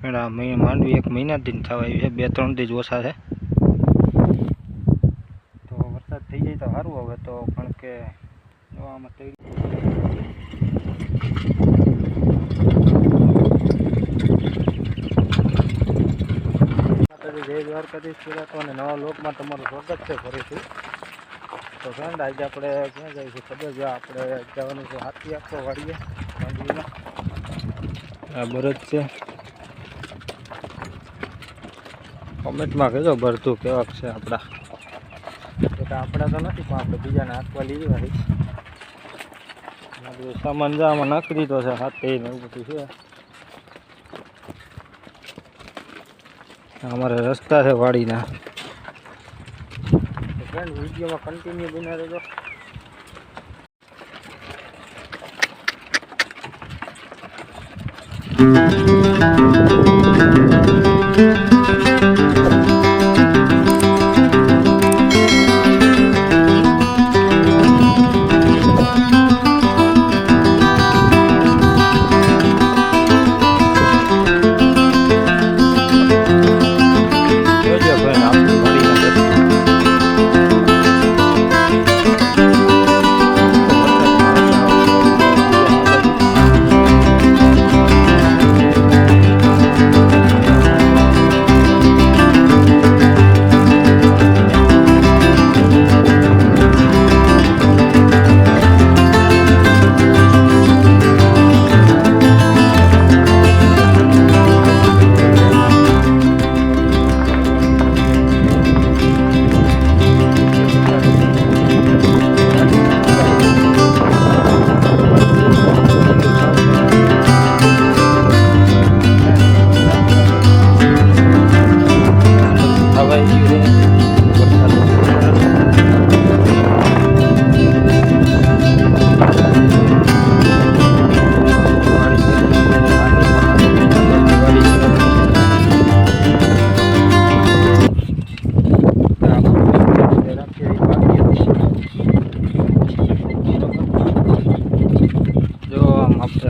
માંડવી 1 મહિનાથી થવા આવી છે, 2-3 દી જ ઓછા છે. તો વરસાદ થઈ જાય તો સારું હવે તો, કારણ કે આમાં જય દ્વારકાધીશ પહેલાં તો, અને નવા લોકમાં તમારું સ્વાગત છે ફરીથી. તો ફ્રેન્ડ આજે આપણે ક્યાં જઈએ છીએ ખબર છે? આપણે જવાનું છે હાથી આપવા વાળીએ માંડવીમાં. આ બરજ છે. કોમેન્ટમાં કહેજો ભરતું કેવાક છે આપણા. આપણા તો નથી, પણ આપણે બીજાને હાથવા લીધી વાળી. સામાન જામાં નાખી દીધો છે, હાથી ને એવું બધું છે. અમારે રસ્તા છે વાડીના. ફ્રેન્ડ વિડીયોમાં કન્ટિન્યુ બના રહેજો.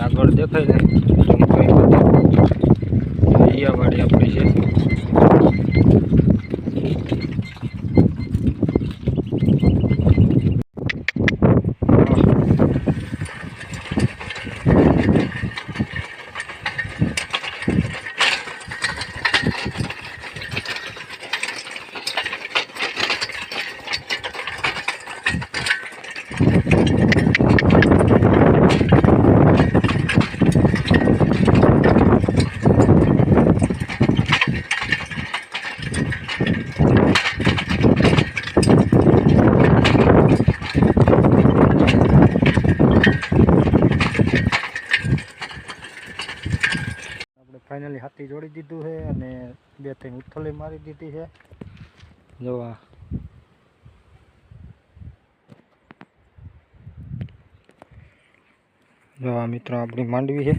આગળ દેખાય ને વાડી આપણી છે. ફાઇનલી હાથી જોડી દીધું છે અને 2-3 ઉથલી મારી દીધી છે. જોવા મિત્રો આપણી માંડવી છે.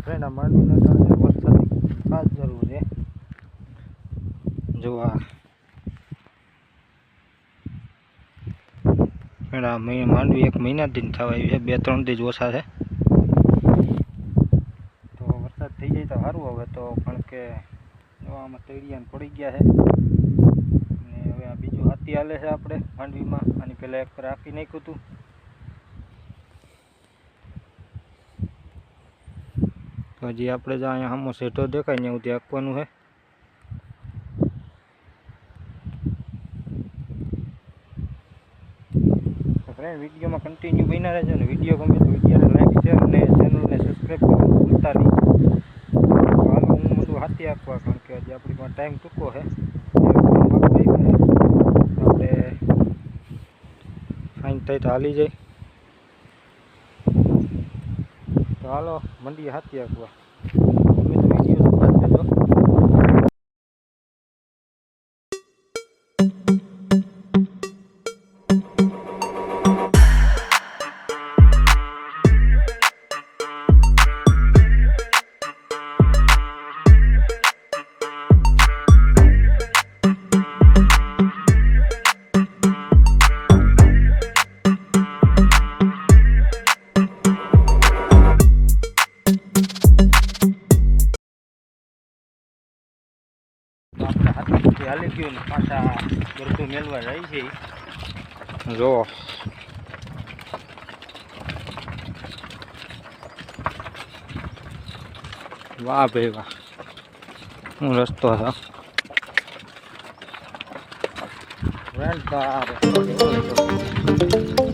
ફ્રેન્ડ આ માંડવીનો વરસાદની ખાસ જરૂર છે. જોવા ફ્રેન્ડ આ માંડવી 1 મહિનાથી થવા આવી છે, 2-3 દી જ ઓછા છે. થઈ જાય તો સારું હવે તો, કારણ કે આમાં તળિયાને પડી ગયા છે. અને હવે આ બીજું હાથી હાલે છે આપણે માંડવીમાં. આની પહેલાં એક રાખી નાખ્યું હતું. તો હજી આપણે જો અહીંયા સામો સેઠો દેખાય ને એવું ત્યાં આપવાનું છે. ફ્રેન્ડ વિડીયોમાં કન્ટિન્યુ બન્યા રહેજો, ને વિડીયો ગમે તો વિડીયોને લાઈક શેર અને ચેનલને સબસ્ક્રાઈબ કરવાનું ભૂલતા નહીં. હાથી આપવા, કારણ કે હજી આપણી પાસે ટાઈમ ટૂંકો છે. આપણે ફાઇન થાય તો હાલી જાય. તો હાલો મંડીએ હાથી આપવા. વિડીયો સપોર્ટ કરજો. હાલી ગયું ને પાછા ગરદું મેળવા જાય છે જો વાહ ભાઈ વાહ હું રસ્તો હતો ફ્રેન્ડ આ રસ્તો કેવો હતો